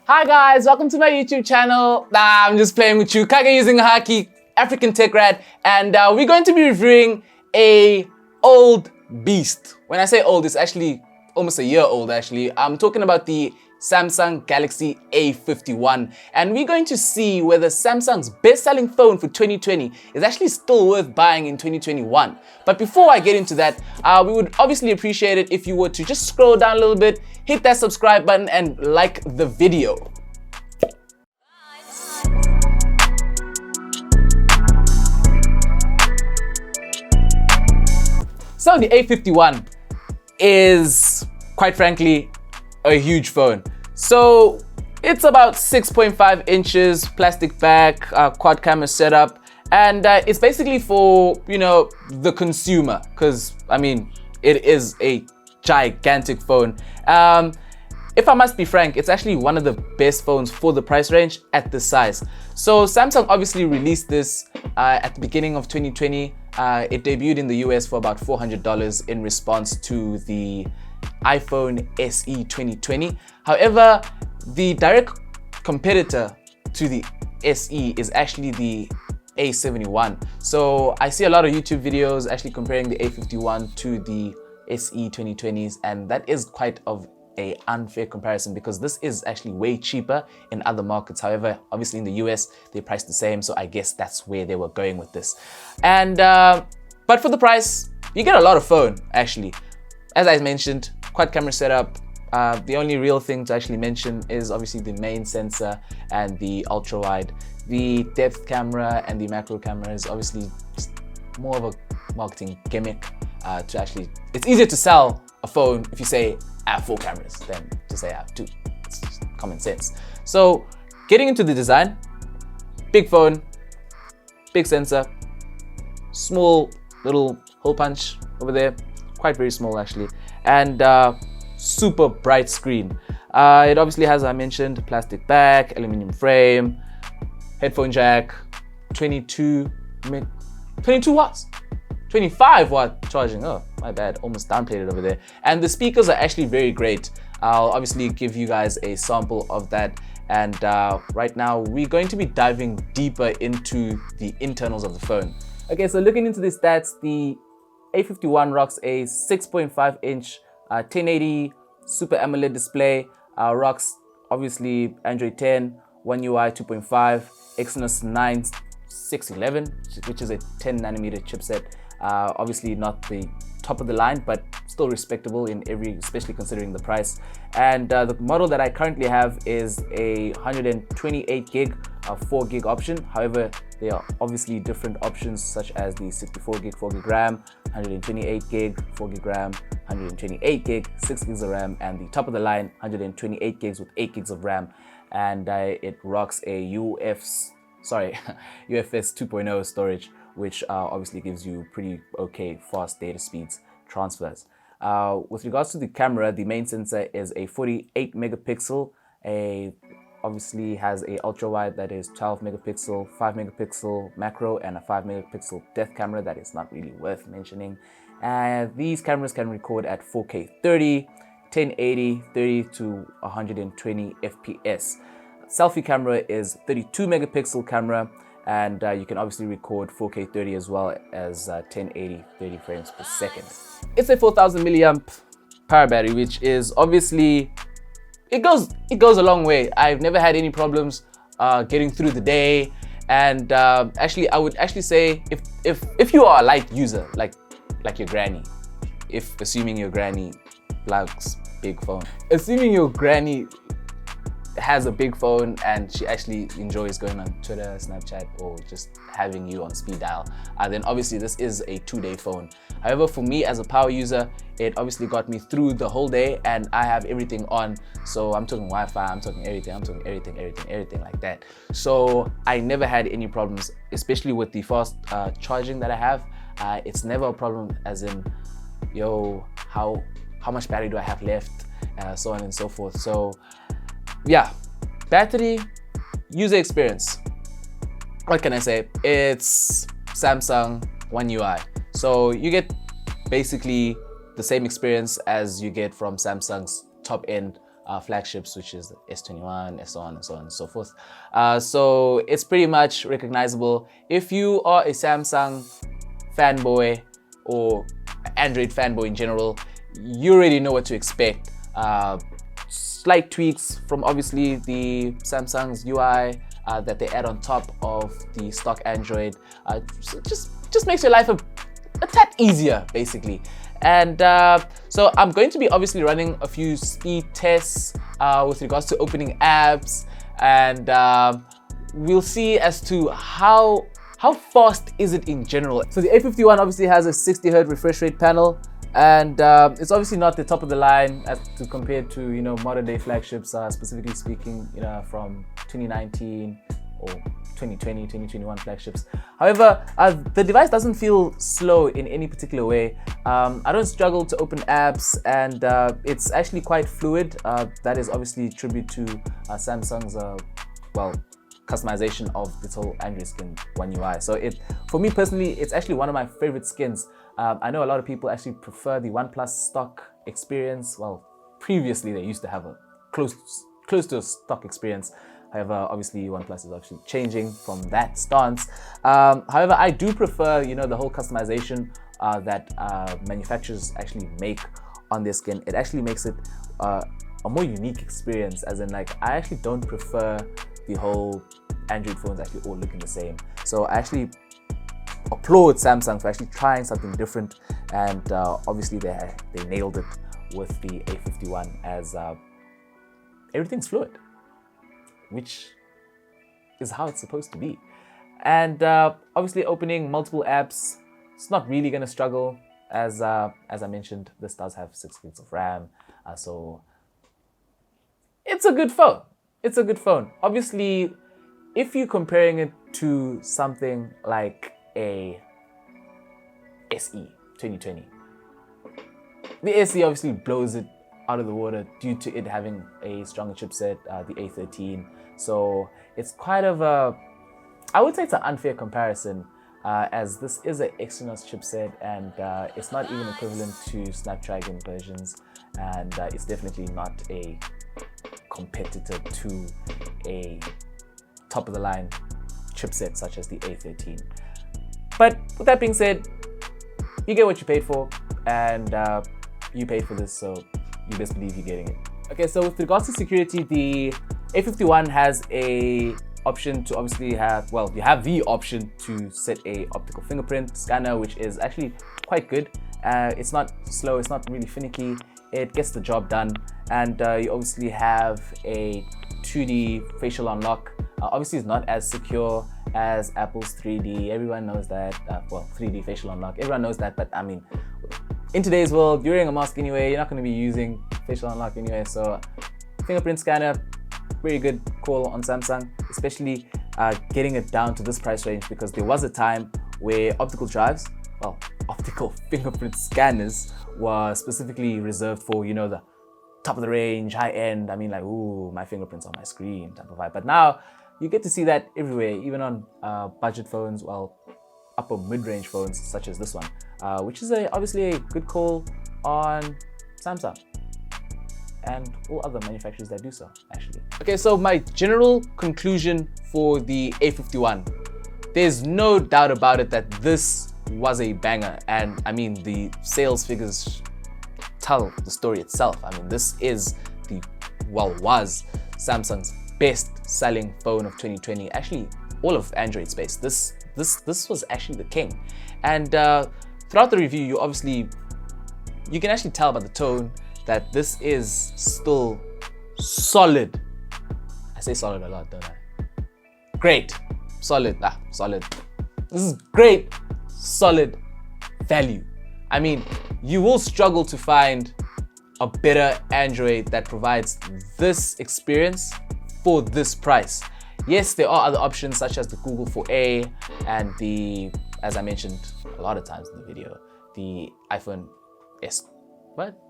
Hi guys, welcome to my YouTube channel. I'm just playing with you. Kage using a haki, African Tech Grad, and we're going to be reviewing a old beast. When I say old, it's actually almost a year old actually. I'm talking about the Samsung Galaxy A51, and we're going to see whether Samsung's best-selling phone for 2020 is actually still worth buying in 2021. But before I get into that, we would obviously appreciate it if you were to just scroll down a little bit, hit that subscribe button, and like the video. So the A51 is, quite frankly, a huge phone. So it's about 6.5 inches, plastic back, quad camera setup, and it's basically for, you know, the consumer, because I mean, it is a gigantic phone. If I must be frank, it's actually one of the best phones for the price range at this size. So Samsung obviously released this at the beginning of 2020. It debuted in the US for about $400 in response to the iPhone SE 2020. However, the direct competitor to the SE is actually the A71. So I see a lot of YouTube videos actually comparing the A51 to the SE 2020s, and that is quite of an unfair comparison because this is actually way cheaper in other markets. However, obviously in the US, they priced the same, so I guess that's where they were going with this. And but for the price, you get a lot of phone actually. As I mentioned, quad camera setup. The only real thing to actually mention is obviously the main sensor and the ultra wide. The depth camera and the macro camera is obviously just more of a marketing gimmick to actually, it's easier to sell a phone if you say I have 4 cameras than to say I have 2. It's just common sense. So getting into the design, big phone, big sensor, small little hole punch over there, quite very small actually, and super bright screen. It obviously has, I mentioned, plastic back, aluminum frame, headphone jack, 22 watts, 25 watt charging. Oh, my bad, almost downplayed it over there. And the speakers are actually very great. I'll obviously give you guys a sample of that. And right now we're going to be diving deeper into the internals of the phone. Okay, so looking into the stats, the A51 rocks a 6.5 inch 1080 Super AMOLED display, rocks obviously Android 10, One UI 2.5, Exynos 9611, which is a 10 nanometer chipset. Obviously not the top of the line, but still respectable in especially considering the price. And the model that I currently have is a 128 gig, 4 gig option. However, there are obviously different options such as the 64 gig, 4 gig RAM, 128 gig, 4 gig RAM, 128 gig, 6 gigs of RAM, and the top of the line 128 gigs with 8 gigs of RAM. And it rocks a UFS 2.0 storage, which obviously gives you pretty okay fast data speeds transfers. With regards to the camera, the main sensor is a 48 megapixel, obviously has a ultra wide that is 12 megapixel, 5 megapixel macro, and a 5 megapixel depth camera that is not really worth mentioning. And these cameras can record at 4K 30, 1080, 30 to 120 FPS. Selfie camera is 32 megapixel camera, and you can obviously record 4K 30 as well as 1080 30 frames per second. It's a 4000 milliamp power battery, which is obviously, it goes a long way. I've never had any problems getting through the day. And actually, I would actually say if you are a light user, like your granny, assuming your granny likes big phone, assuming your granny has a big phone and she actually enjoys going on Twitter, Snapchat, or just having you on speed dial, then obviously this is a 2-day phone. However, for me as a power user, it obviously got me through the whole day, and I have everything on. So I'm talking Wi-Fi, I'm talking everything like that. So I never had any problems, especially with the fast charging that I have. It's never a problem as in, yo, how much battery do I have left, so on and so forth. So yeah, battery, user experience, what can I say? It's Samsung One UI. So you get basically the same experience as you get from Samsung's top-end flagships, which is the S21, and so on and so on and so forth. So it's pretty much recognizable. If you are a Samsung fanboy or Android fanboy in general, you already know what to expect. Slight tweaks from obviously the Samsung's UI that they add on top of the stock Android. So just makes your life a tad easier, basically. And so I'm going to be obviously running a few speed tests with regards to opening apps, and we'll see as to how fast is it in general. So the A51 obviously has a 60Hz refresh rate panel, and it's obviously not the top of the line as to compared to, you know, modern day flagships, specifically speaking, you know, from 2019 or 2020, 2021 flagships. However, the device doesn't feel slow in any particular way. I don't struggle to open apps, and it's actually quite fluid. That is obviously tribute to Samsung's customization of this whole Android skin One UI. So for me personally, it's actually one of my favorite skins. I know a lot of people actually prefer the OnePlus stock experience. Well, previously they used to have a close to a stock experience. However, obviously OnePlus is actually changing from that stance. However, I do prefer, you know, the whole customization that manufacturers actually make on their skin. It actually makes it a more unique experience, as in, like, I actually don't prefer the whole Android phones actually all looking the same. So I actually applaud Samsung for actually trying something different, and obviously they nailed it with the A51, as everything's fluid, which is how it's supposed to be. And obviously opening multiple apps, it's not really going to struggle, as I mentioned, this does have 6 gigs of RAM, so it's a good phone. It's a good phone. Obviously, if you're comparing it to something like a SE 2020, the SE obviously blows it out of the water due to it having a stronger chipset, the A13. So it's quite of a, I would say it's an unfair comparison, as this is an Exynos chipset, and it's not even equivalent to Snapdragon versions, and it's definitely not a competitor to a top-of-the-line chipset such as the A13. But with that being said, you get what you paid for, and you paid for this, so you best believe you're getting it. Okay, so with regards to security, the A51 has a option to obviously have, well, you have the option to set a optical fingerprint scanner, which is actually quite good. It's not slow, it's not really finicky, it gets the job done. And you obviously have a 2D facial unlock. Obviously it's not as secure as Apple's 3D, everyone knows that. Well, 3D facial unlock, everyone knows that, but I mean, in today's world, you're wearing a mask anyway, you're not going to be using facial unlock anyway, so fingerprint scanner, very good call on Samsung, especially getting it down to this price range, because there was a time where optical drives, well, optical fingerprint scanners were specifically reserved for, you know, the top of the range, high end. I mean, like, ooh, my fingerprints on my screen type of vibe. But now you get to see that everywhere, even on budget phones, well, upper mid-range phones such as this one, which is obviously a good call on Samsung and all other manufacturers that do so, actually. Okay, so my general conclusion for the A51, there's no doubt about it that this was a banger, and I mean, the sales figures tell the story itself. I mean, this is was Samsung's best-selling phone of 2020. Actually, all of Android space. This was actually the king. And throughout the review, you can actually tell by the tone that this is still solid. I say solid a lot, don't I? Great, solid, solid. This is great, solid value. I mean, you will struggle to find a better Android that provides this experience for this price. Yes, there are other options such as the Google 4a and the, as I mentioned a lot of times in the video, the iPhone SE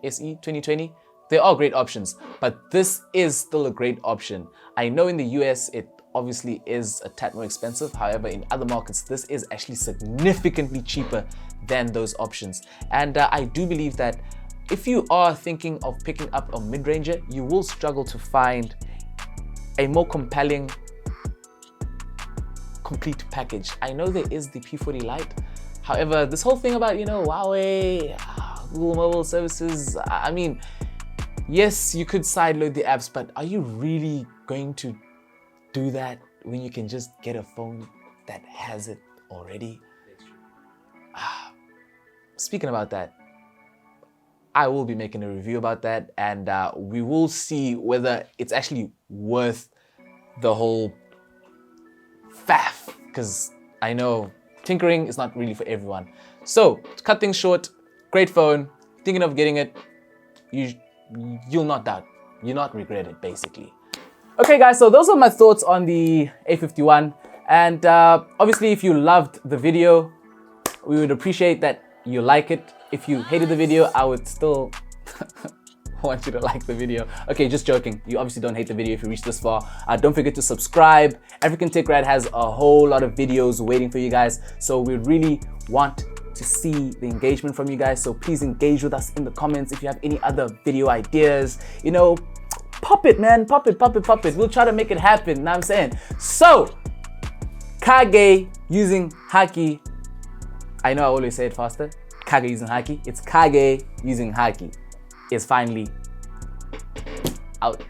2020. They are great options, but this is still a great option. I know in the US it obviously is a tad more expensive. However, in other markets, this is actually significantly cheaper than those options. And I do believe that if you are thinking of picking up a mid-ranger, you will struggle to find a more compelling, complete package. I know there is the P40 Lite. However, this whole thing about, Huawei, Google mobile services, I mean, yes, you could sideload the apps, but are you really going to do that when you can just get a phone that has it already? Speaking about that, I will be making a review about that, and we will see whether it's actually worth the whole faff, because I know tinkering is not really for everyone. So, to cut things short, great phone, thinking of getting it, you'll not doubt, you'll not regret it, basically. Okay guys, so those are my thoughts on the A51, and obviously if you loved the video, we would appreciate that you like it. If you hated the video, I would still want you to like the video. Okay, just joking. You obviously don't hate the video if you reached this far. Don't forget to subscribe. African Tech Grad has a whole lot of videos waiting for you guys. So we really want to see the engagement from you guys. So please engage with us in the comments. If you have any other video ideas, pop it, man. Pop it. We'll try to make it happen. Know what I'm saying? So, Kage using Haki. I know I always say it faster. Kage using Haki. It's Kage using Haki. Is finally out.